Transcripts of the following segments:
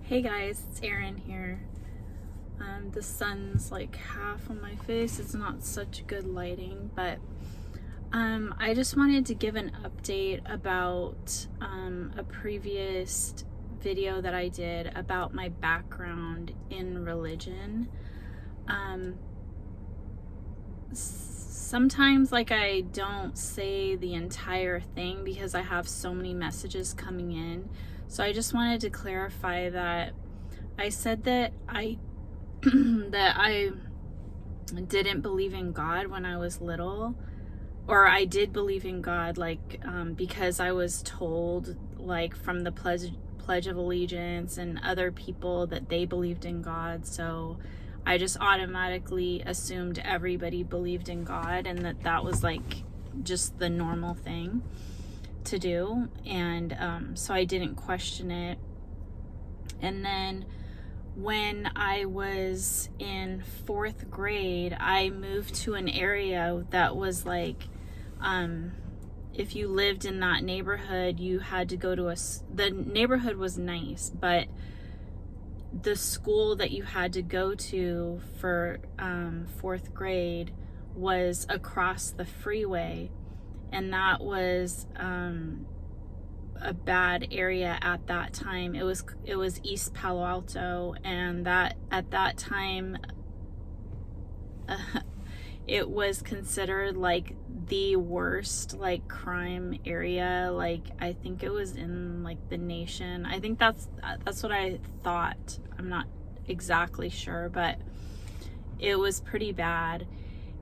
Hey guys, it's Erin here. The sun's like half on my face. It's not such good lighting, but I just wanted to give an update about a previous video that I did about my background in religion. Sometimes I don't say the entire thing because I have so many messages coming in. So I just wanted to clarify that I said that I that I didn't believe in God when I was little, or I did believe in God because I was told from the Pledge of Allegiance and other people that they believed in God. So I just automatically assumed everybody believed in God and that was just the normal thing to do, and so I didn't question it. And then when I was in 4th grade, I moved to an area that was if you lived in that neighborhood, you had to go to the neighborhood was nice, but the school that you had to go to for 4th grade was across the freeway. And that was a bad area at that time. It was East Palo Alto, and that at that time it was considered the worst crime area. I think it was in the nation. I think that's what I thought. I'm not exactly sure, but it was pretty bad.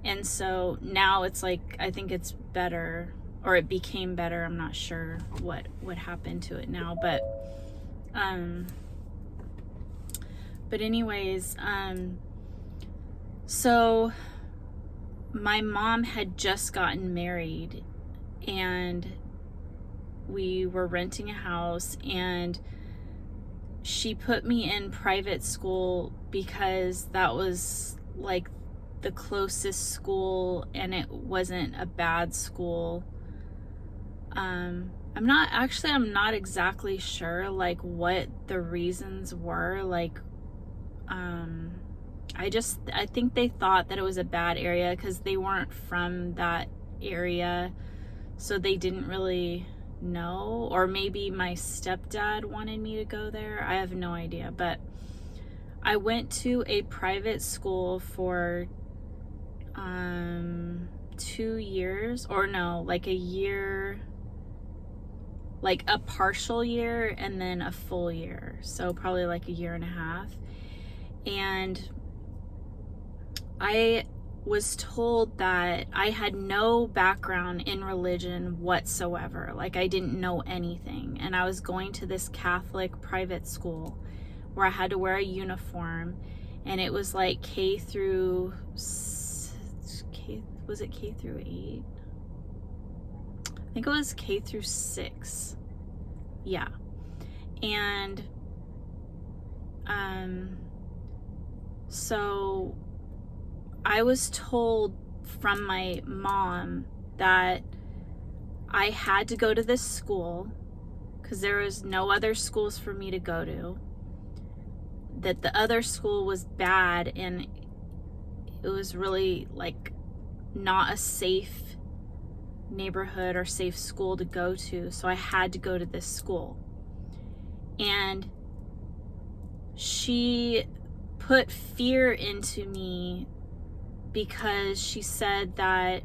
And so now it's I think it's better, or it became better. I'm not sure what happened to it now, but anyways, so my mom had just gotten married and we were renting a house, and she put me in private school because that was the closest school, and it wasn't a bad school. I'm not exactly sure what the reasons were. I think they thought that it was a bad area because they weren't from that area, so they didn't really know. Or maybe my stepdad wanted me to go there. I have no idea, but I went to a private school for 2 years, or no, a year, a partial year and then a full year, so probably a year and a half. And I was told that I had no background in religion whatsoever. I didn't know anything, and I was going to this Catholic private school where I had to wear a uniform, and it was K through was it K through 8? I think it was K through 6. Yeah. And so I was told from my mom that I had to go to this school because there was no other schools for me to go to, that the other school was bad and it was really not a safe neighborhood or safe school to go to, so I had to go to this school. And she put fear into me because she said that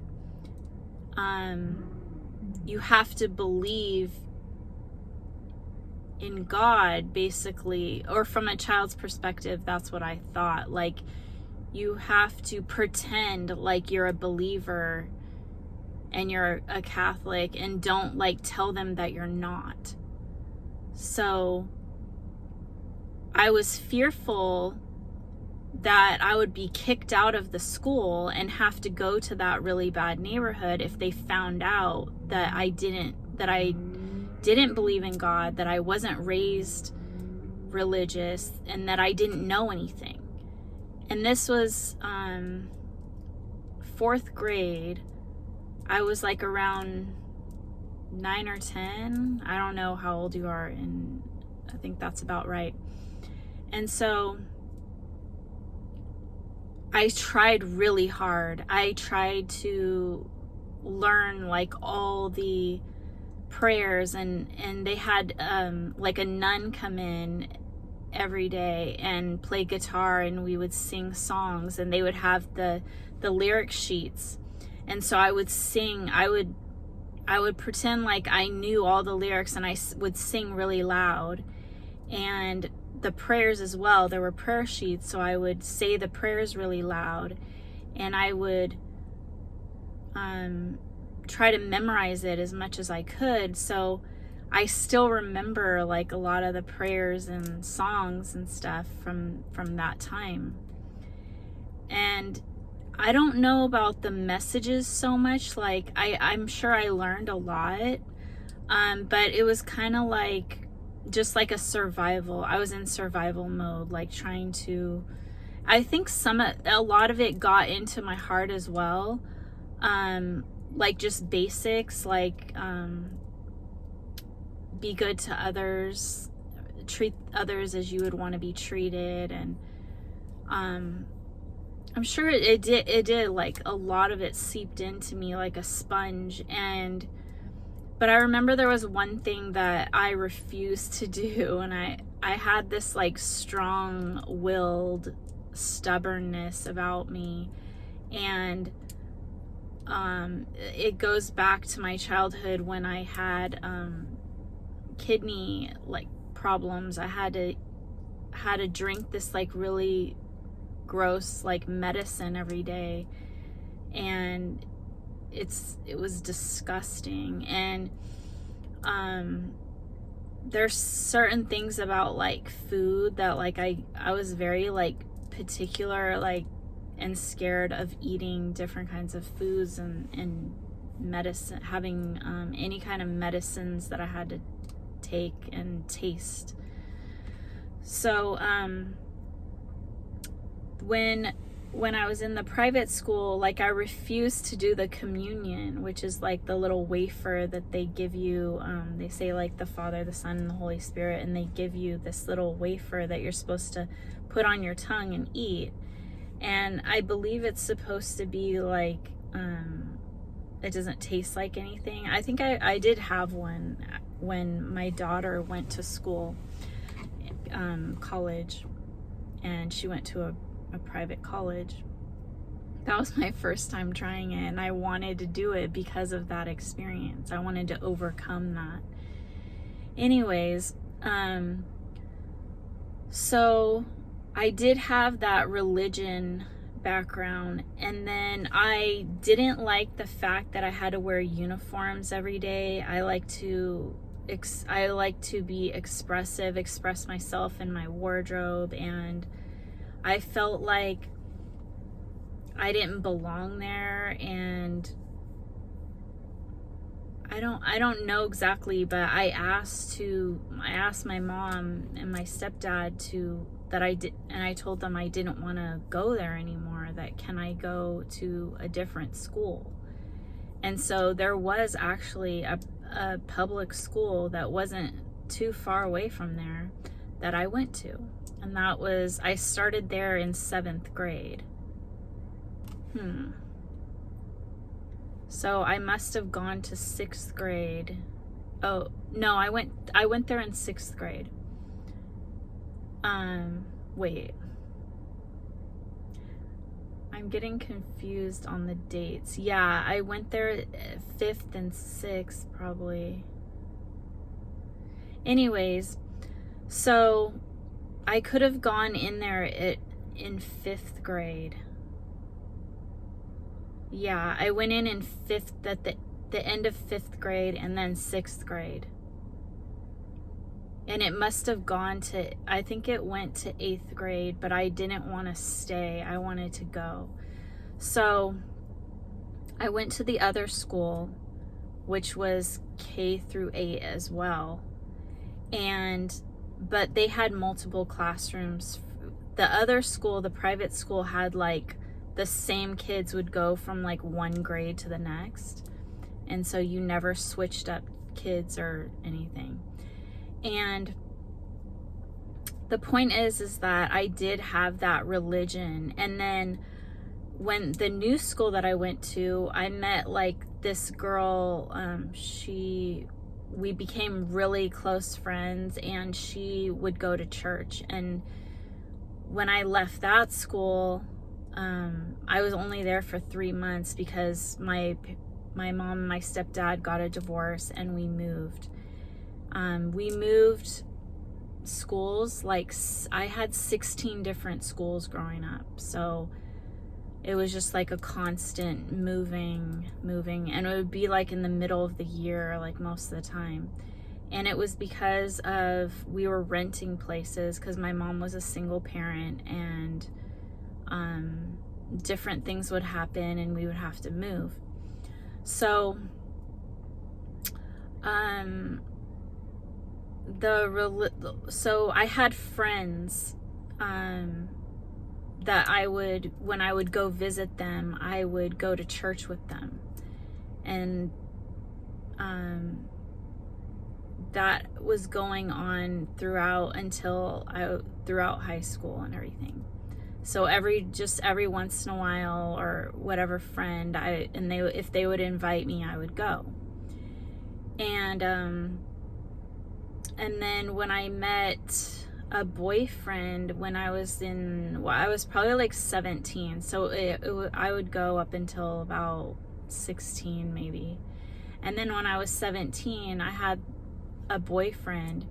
you have to believe in God, basically, or from a child's perspective, that's what I thought. You have to pretend you're a believer and you're a Catholic, and don't tell them that you're not. So I was fearful that I would be kicked out of the school and have to go to that really bad neighborhood if they found out that I didn't believe in God, that I wasn't raised religious, and that I didn't know anything. And this was 4th grade. I was around 9 or 10. I don't know how old you are, and I think that's about right. And so I tried really hard. I tried to learn like all the prayers, and they had like a nun come in every day and play guitar, and we would sing songs, and they would have the lyric sheets. And so I would sing, I would pretend like I knew all the lyrics, and I would sing really loud. And the prayers as well, there were prayer sheets, so I would say the prayers really loud, and I would try to memorize it as much as I could. So I still remember like a lot of the prayers and songs and stuff from that time. And I don't know about the messages so much. Like I'm sure I learned a lot, but it was kind of like just like a survival. I was in survival mode, like trying to, I think a lot of it got into my heart as well. Like just basics, like be good to others, treat others as you would want to be treated. And I'm sure it did, like a lot of it seeped into me like a sponge. But I remember there was one thing that I refused to do, and I had this like strong-willed stubbornness about me. And it goes back to my childhood when I had kidney like problems. I had to drink this like really gross like medicine every day, and it was disgusting. And there's certain things about like food that like I was very like particular, like, and scared of eating different kinds of foods and medicine, having any kind of medicines that I had to take and taste. So when I was in the private school, like I refused to do the communion, which is like the little wafer that they give you. They say like the Father, the Son, and the Holy Spirit, and they give you this little wafer that you're supposed to put on your tongue and eat. And I believe it's supposed to be like, it doesn't taste like anything. I think I did have one when my daughter went to school, college, and she went to a private college. That was my first time trying it, and I wanted to do it because of that experience. I wanted to overcome that. Anyways, so I did have that religion background, and then I didn't like the fact that I had to wear uniforms every day. I like to be expressive, express myself in my wardrobe, and I felt like I didn't belong there. And I don't know exactly, but I asked my mom and my stepdad and I told them I didn't want to go there anymore, that can I go to a different school? And so there was actually a public school that wasn't too far away from there that I went to. And I started there in 7th grade. So I must have gone to 6th grade. Oh, no, I went there in 6th grade. Wait. I'm getting confused on the dates. Yeah, I went there 5th and 6th probably. Anyways, so I could have gone in there in 5th grade. Yeah, I went in 5th, at the end of 5th grade, and then 6th grade. And it must have gone to, I think it went to 8th grade, but I didn't want to stay. I wanted to go. So I went to the other school, which was K through 8 as well. But they had multiple classrooms. The other school, the private school, had like the same kids would go from like one grade to the next. And so you never switched up kids or anything. And the point is that I did have that religion. And then when the new school that I went to, I met like this girl. We became really close friends, and she would go to church. And when I left that school, I was only there for 3 months because my mom and my stepdad got a divorce, and we moved. We moved schools. Like, I had 16 different schools growing up, so it was just like a constant moving, and it would be like in the middle of the year, like most of the time. And it was because we were renting places because my mom was a single parent, and different things would happen and we would have to move. So so I had friends that when I would go visit them, I would go to church with them. And that was going on throughout high school and everything. So every once in a while, or whatever friend if they would invite me, I would go. And then when I met a boyfriend when I was I was probably like 17. So I would go up until about 16 maybe. And then when I was 17, I had a boyfriend,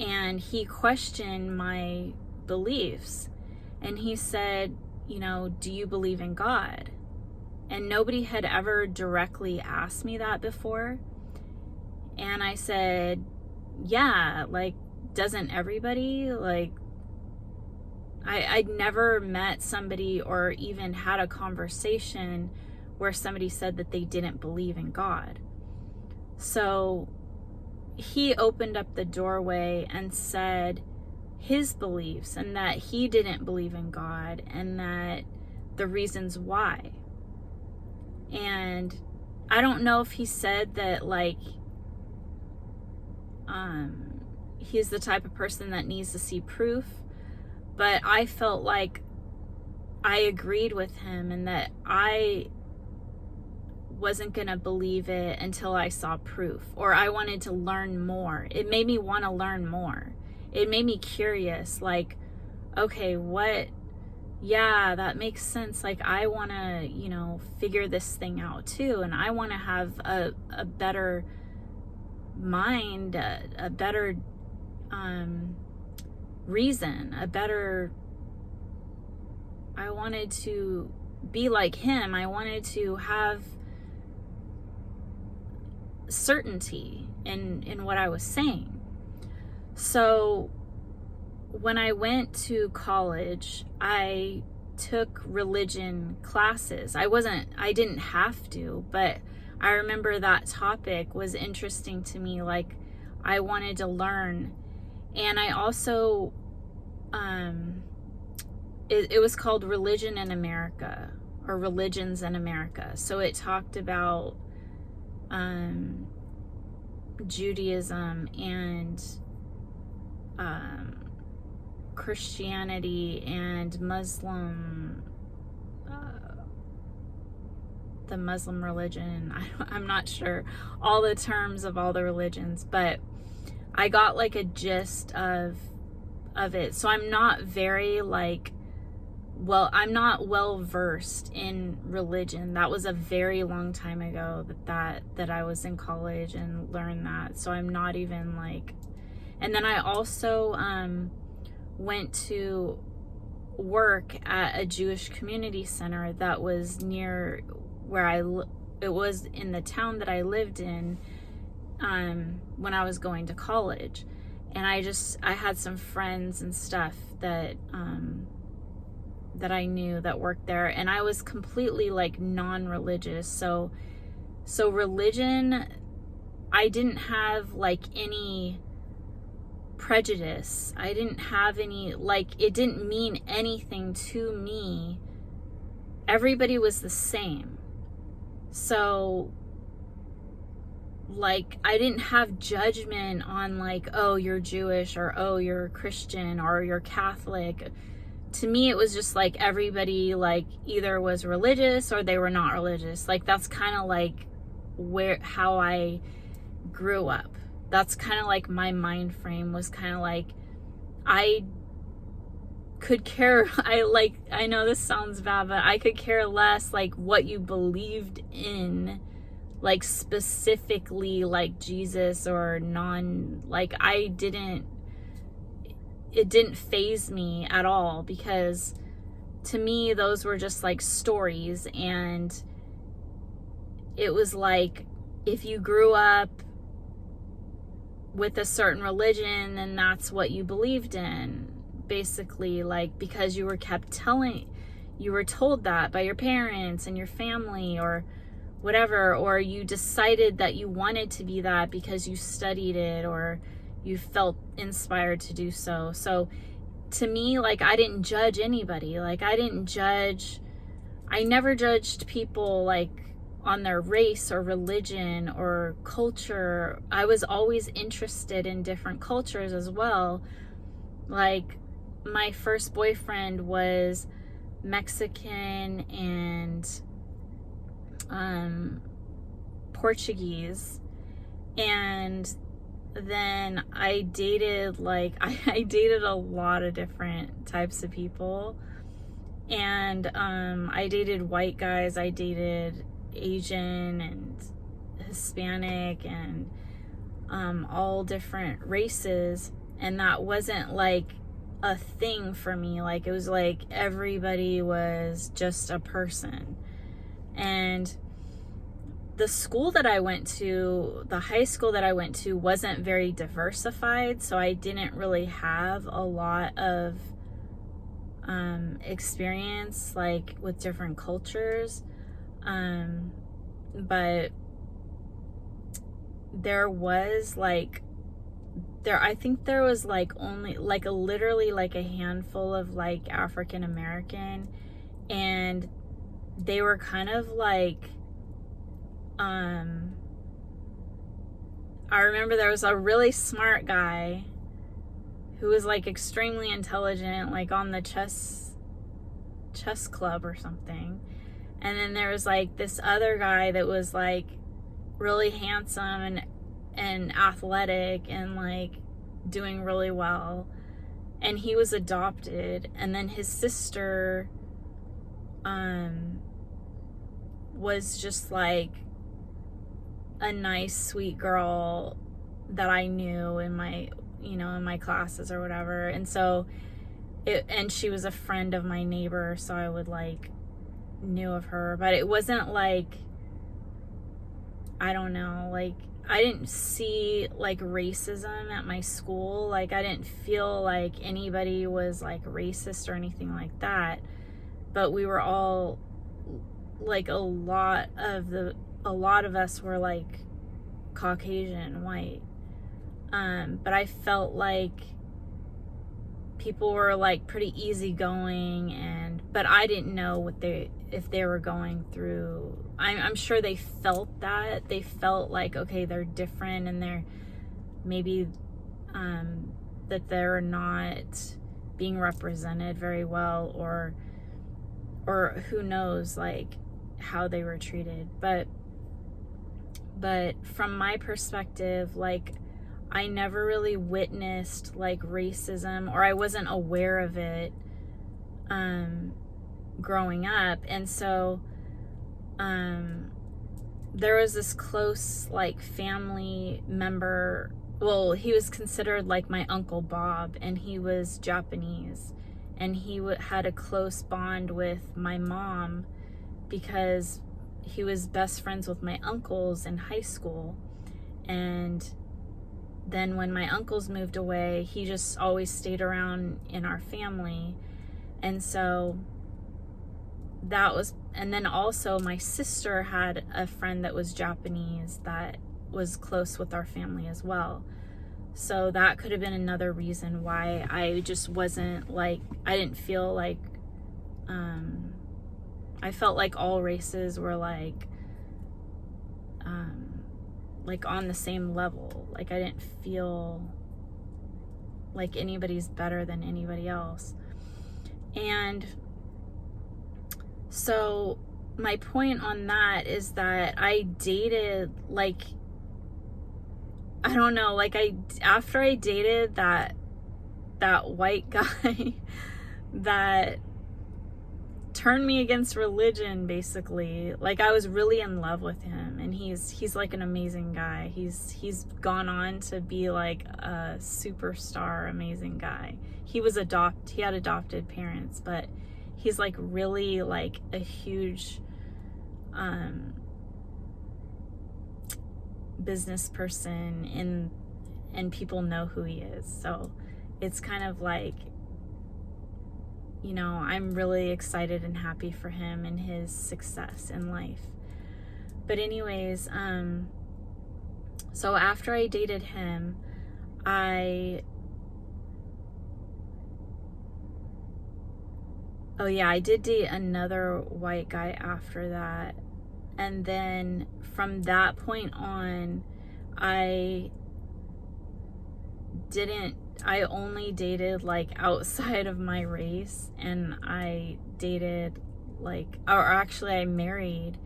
and he questioned my beliefs. And he said, do you believe in God? And nobody had ever directly asked me that before. And I said, yeah, like, doesn't everybody? Like, I'd never met somebody or even had a conversation where somebody said that they didn't believe in God. So he opened up the doorway and said his beliefs, and that he didn't believe in God, and that the reasons why. And I don't know if he said that, like, he's the type of person that needs to see proof, but I felt like I agreed with him, and that I wasn't gonna believe it until I saw proof, or I wanted to learn more. It made me want to learn more. It made me curious, like, okay, yeah, that makes sense. Like, I want to, figure this thing out too. And I want to have a better mind, a better reason, I wanted to be like him. I wanted to have certainty in what I was saying. So when I went to college, I took religion classes. I didn't have to, but I remember that topic was interesting to me. Like, I wanted to learn. And I also, it was called Religion in America, or Religions in America. So it talked about Judaism and Christianity and the Muslim religion. I'm not sure all the terms of all the religions, but I got like a gist of it. So I'm not very I'm not well versed in religion. That was a very long time ago that I was in college and learned that. So I'm not even and then I also went to work at a Jewish community center that was near where it was in the town that I lived in when I was going to college. And I had some friends and stuff that I knew that worked there, and I was completely non-religious. So religion, I didn't have any prejudice. I didn't have any, it didn't mean anything to me. Everybody was the same. So like, I didn't have judgment on like, oh, you're Jewish, or oh, you're Christian, or you're Catholic. To me, it was just like everybody like either was religious or they were not religious. Like, that's kind of like how I grew up. That's kind of like my mind frame was kind of like, I could care, I know this sounds bad, but I could care less like what you believed in, like specifically like Jesus or like it didn't faze me at all, because to me those were just like stories. And it was like, if you grew up with a certain religion, then that's what you believed in, basically, like, because you were told that by your parents and your family or whatever, or you decided that you wanted to be that because you studied it or you felt inspired to do so. So to me, like, I didn't judge anybody. Like, I never judged people like on their race or religion or culture. I was always interested in different cultures as well. Like, my first boyfriend was Mexican and Portuguese, and then I dated I dated a lot of different types of people, and I dated white guys, I dated Asian and Hispanic and all different races, and that wasn't like a thing for me. Like, it was like everybody was just a person. And the school that I went to, the high school that I went to, wasn't very diversified, so I didn't really have a lot of experience like with different cultures. But I think there was like only like literally like a handful of like African American, and they were kind of like, I remember there was a really smart guy who was like extremely intelligent, like on the chess club or something. And then there was like this other guy that was like really handsome and athletic and like doing really well. And he was adopted. And then his sister was just like a nice, sweet girl that I knew in my classes or whatever. And so and she was a friend of my neighbor, so I would like knew of her. But it wasn't like, I don't know, like, I didn't see like racism at my school. Like, I didn't feel like anybody was like racist or anything like that. But we were all like, a lot of us were like Caucasian, white. But I felt like people were like pretty easygoing, but I didn't know if they were going through. I'm sure they felt that. They felt like, okay, they're different, and they're maybe that they're not being represented very well, or who knows, like, how they were treated. But from my perspective, like, I never really witnessed like racism, or I wasn't aware of it growing up. And so there was this close like family member. Well, he was considered like my Uncle Bob, and he was Japanese, and he had a close bond with my mom because he was best friends with my uncles in high school. And then when my uncles moved away, he just always stayed around in our family. And so that was, and then also my sister had a friend that was Japanese that was close with our family as well. So that could have been another reason why I just wasn't like, I didn't feel like, I felt like all races were like, like on the same level. Like I didn't feel like anybody's better than anybody else. And so my point on that is that I dated, like, I don't know, like after I dated that white guy that turned me against religion, basically. Like I was really in love with him, and he's like an amazing guy. He's gone on to be like a superstar, amazing guy. He had adopted parents, but he's like really like a huge business person, and people know who he is. So it's kind of like, you know, I'm really excited and happy for him and his success in life. But anyways, so after I dated him, I did date another white guy after that. And then from that point on, I only dated like outside of my race, and I dated like, or actually I married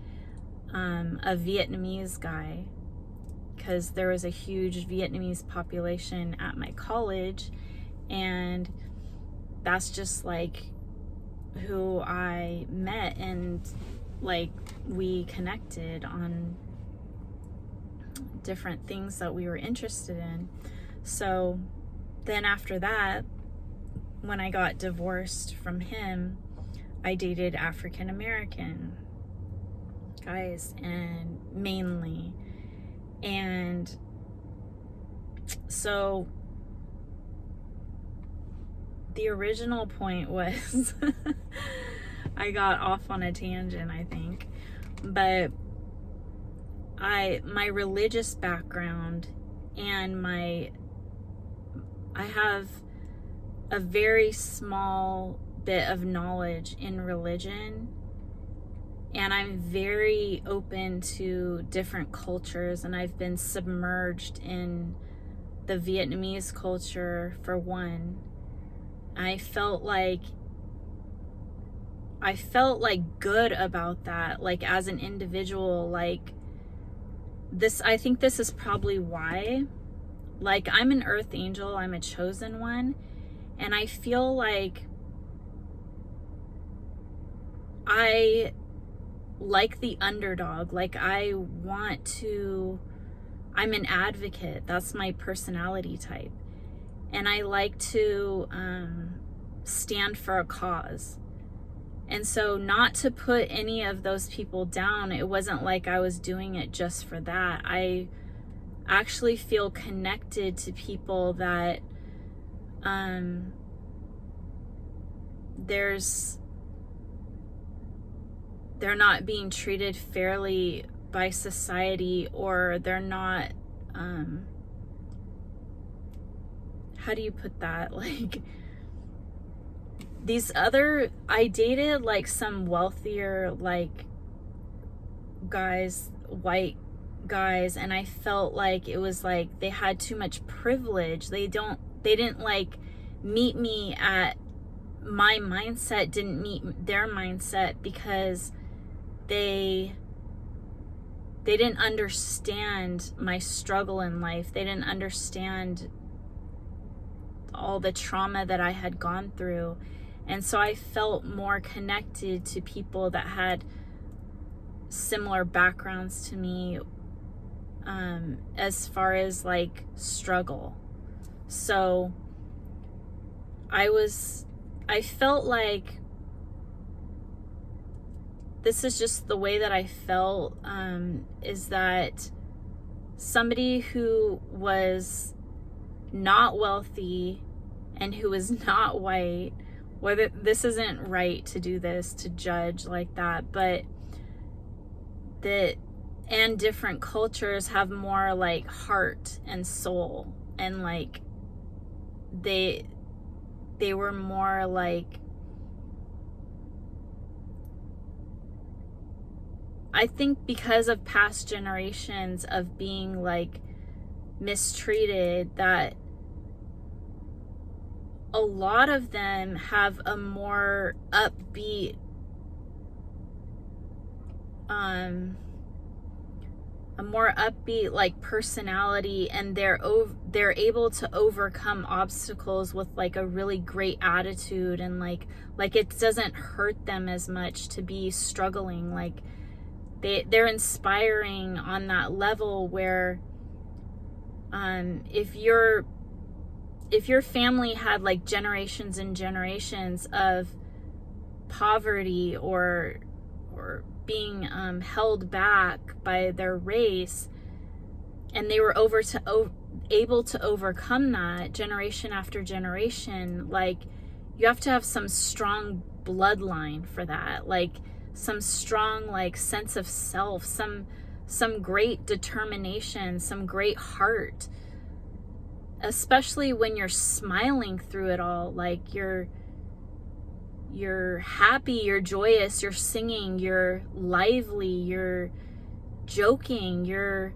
a Vietnamese guy, because there was a huge Vietnamese population at my college, and that's just like who I met, and like we connected on different things that we were interested in. So then after that, when I got divorced from him, I dated African American guys, and mainly. And so the original point was I got off on a tangent, I think, but my religious background, and I have a very small bit of knowledge in religion, and I'm very open to different cultures, and I've been submerged in the Vietnamese culture for one. I felt like good about that, like as an individual. Like this, I think this is probably why, like, I'm an earth angel, I'm a chosen one, and I feel like I like the underdog. Like I'm an advocate. That's my personality type. And I like to stand for a cause. And so, not to put any of those people down, it wasn't like I was doing it just for that. I actually feel connected to people that they're not being treated fairly by society, or they're not, how do you put that? Like, I dated like some wealthier like guys, white guys, and I felt like it was like they had too much privilege. They didn't like meet me at my mindset, didn't meet their mindset, because they didn't understand my struggle in life. They didn't understand all the trauma that I had gone through. And so I felt more connected to people that had similar backgrounds to me, as far as like struggle. So I felt like this is just the way that I felt, is that somebody who was not wealthy and who was not white, whether this isn't right to do this, to judge like that, but and different cultures have more like heart and soul, and like they were more like I think because of past generations of being like mistreated, that a lot of them have a more upbeat like personality, and they're able to overcome obstacles with like a really great attitude, and like it doesn't hurt them as much to be struggling. Like they're inspiring on that level where if your family had like generations and generations of poverty or being held back by their race, and they were able to overcome that generation after generation, like you have to have some strong bloodline for that, like some strong like sense of self, some great determination, some great heart, especially when you're smiling through it all. Like you're happy, you're joyous, you're singing, you're lively, you're joking, you're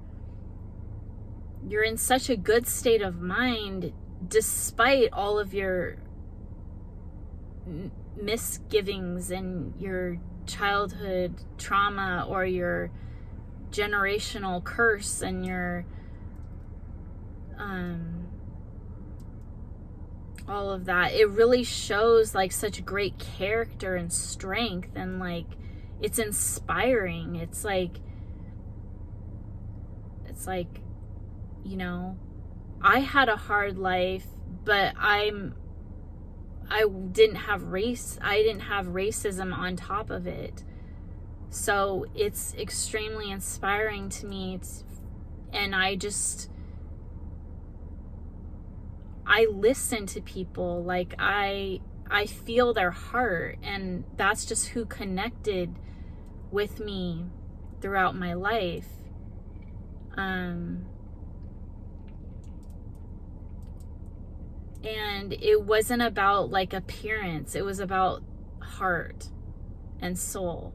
in such a good state of mind despite all of your misgivings and your childhood trauma or your generational curse and your all of that. It really shows like such great character and strength, and like it's inspiring. It's like you know, I had a hard life, but I didn't have racism on top of it. So it's extremely inspiring to me. And I listen to people, like I feel their heart, and that's just who connected with me throughout my life. And it wasn't about like appearance, it was about heart and soul.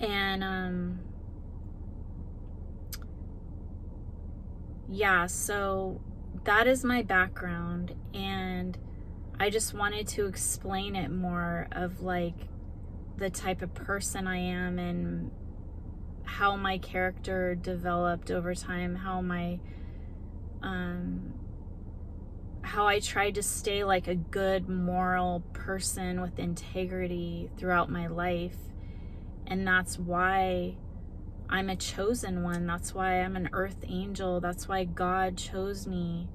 And yeah, so that is my background, and I just wanted to explain it more of like the type of person I am and how my character developed over time, how I tried to stay like a good moral person with integrity throughout my life. And that's why I'm a chosen one. That's why I'm an earth angel. That's why God chose me,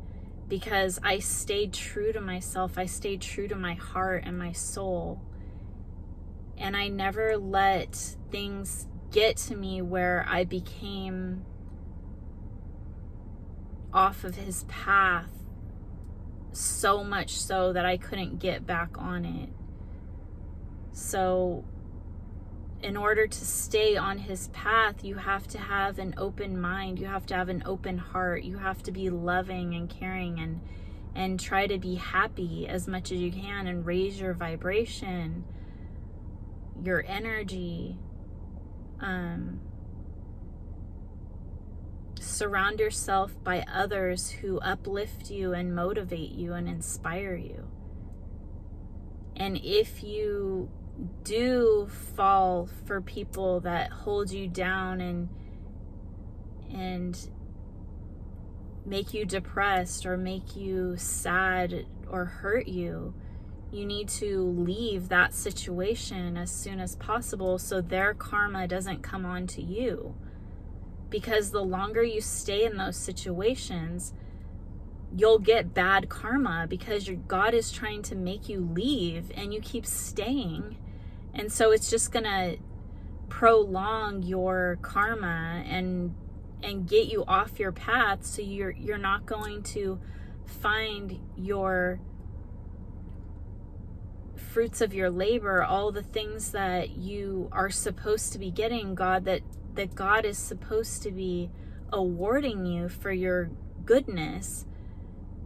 because I stayed true to myself. I stayed true to my heart and my soul. And I never let things get to me where I became off of his path, so much so that I couldn't get back on it. So in order to stay on his path, you have to have an open mind. You have to have an open heart. You have to be loving and caring, and try to be happy as much as you can, and raise your vibration, your energy. Surround yourself by others who uplift you and motivate you and inspire you. And if you do fall for people that hold you down and make you depressed or make you sad or hurt you, you need to leave that situation as soon as possible so their karma doesn't come on to you. Because the longer you stay in those situations, you'll get bad karma, because your God is trying to make you leave and you keep staying. And so it's just gonna prolong your karma and get you off your path, so you're not going to find your fruits of your labor, all the things that you are supposed to be getting, that God is supposed to be awarding you for your goodness.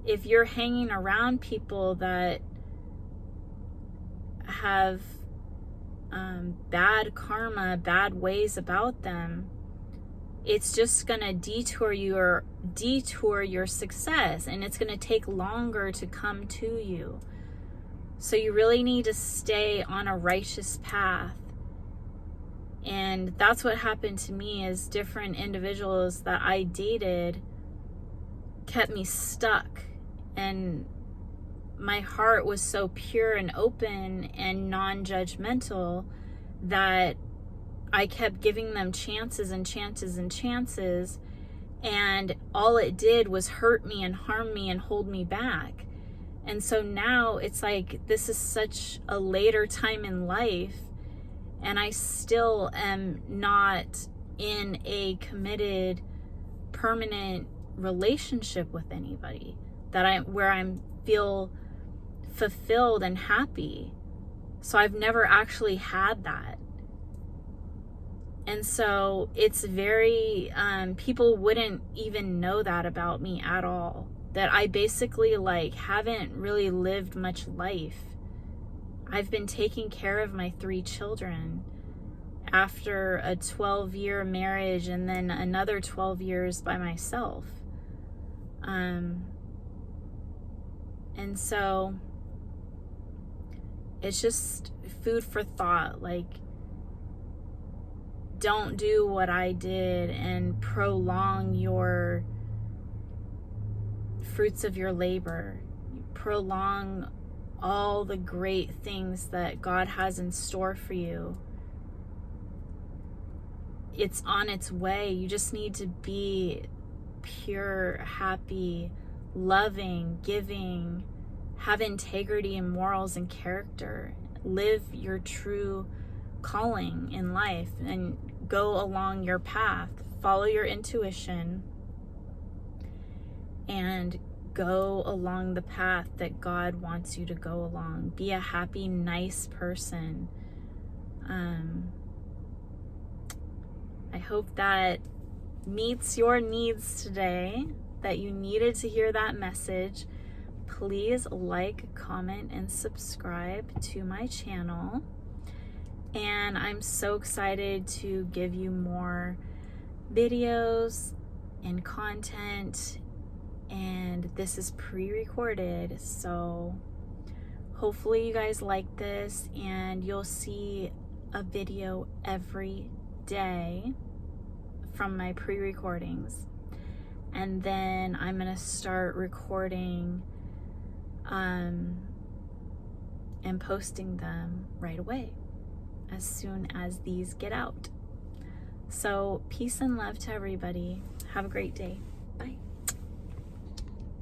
If you're hanging around people that have bad karma, bad ways about them, it's just gonna detour your success, and it's gonna take longer to come to you. So you really need to stay on a righteous path. And that's what happened to me, is different individuals that I dated kept me stuck, and my heart was so pure and open and non-judgmental that I kept giving them chances and chances and chances, and all it did was hurt me and harm me and hold me back. And so now it's like, this is such a later time in life, and I still am not in a committed, permanent relationship with anybody where I feel fulfilled and happy. So I've never actually had that. And so it's very, people wouldn't even know that about me at all. That I basically like haven't really lived much life. I've been taking care of my 3 children after a 12-year marriage and then another 12 years by myself. And so it's just food for thought. Like, don't do what I did and prolong your fruits of your labor. Prolong all the great things that God has in store for you. It's on its way. You just need to be pure, happy, loving, giving, have integrity and morals and character. Live your true calling in life and go along your path. Follow your intuition and go along the path that God wants you to go along. Be a happy, nice person. I hope that meets your needs today, that you needed to hear that message. Please like, comment, and subscribe to my channel. And I'm so excited to give you more videos and content. And this is pre-recorded, so hopefully you guys like this, and you'll see a video every day from my pre-recordings. And then I'm gonna start recording and posting them right away as soon as these get out. So peace and love to everybody. Have a great day. Bye.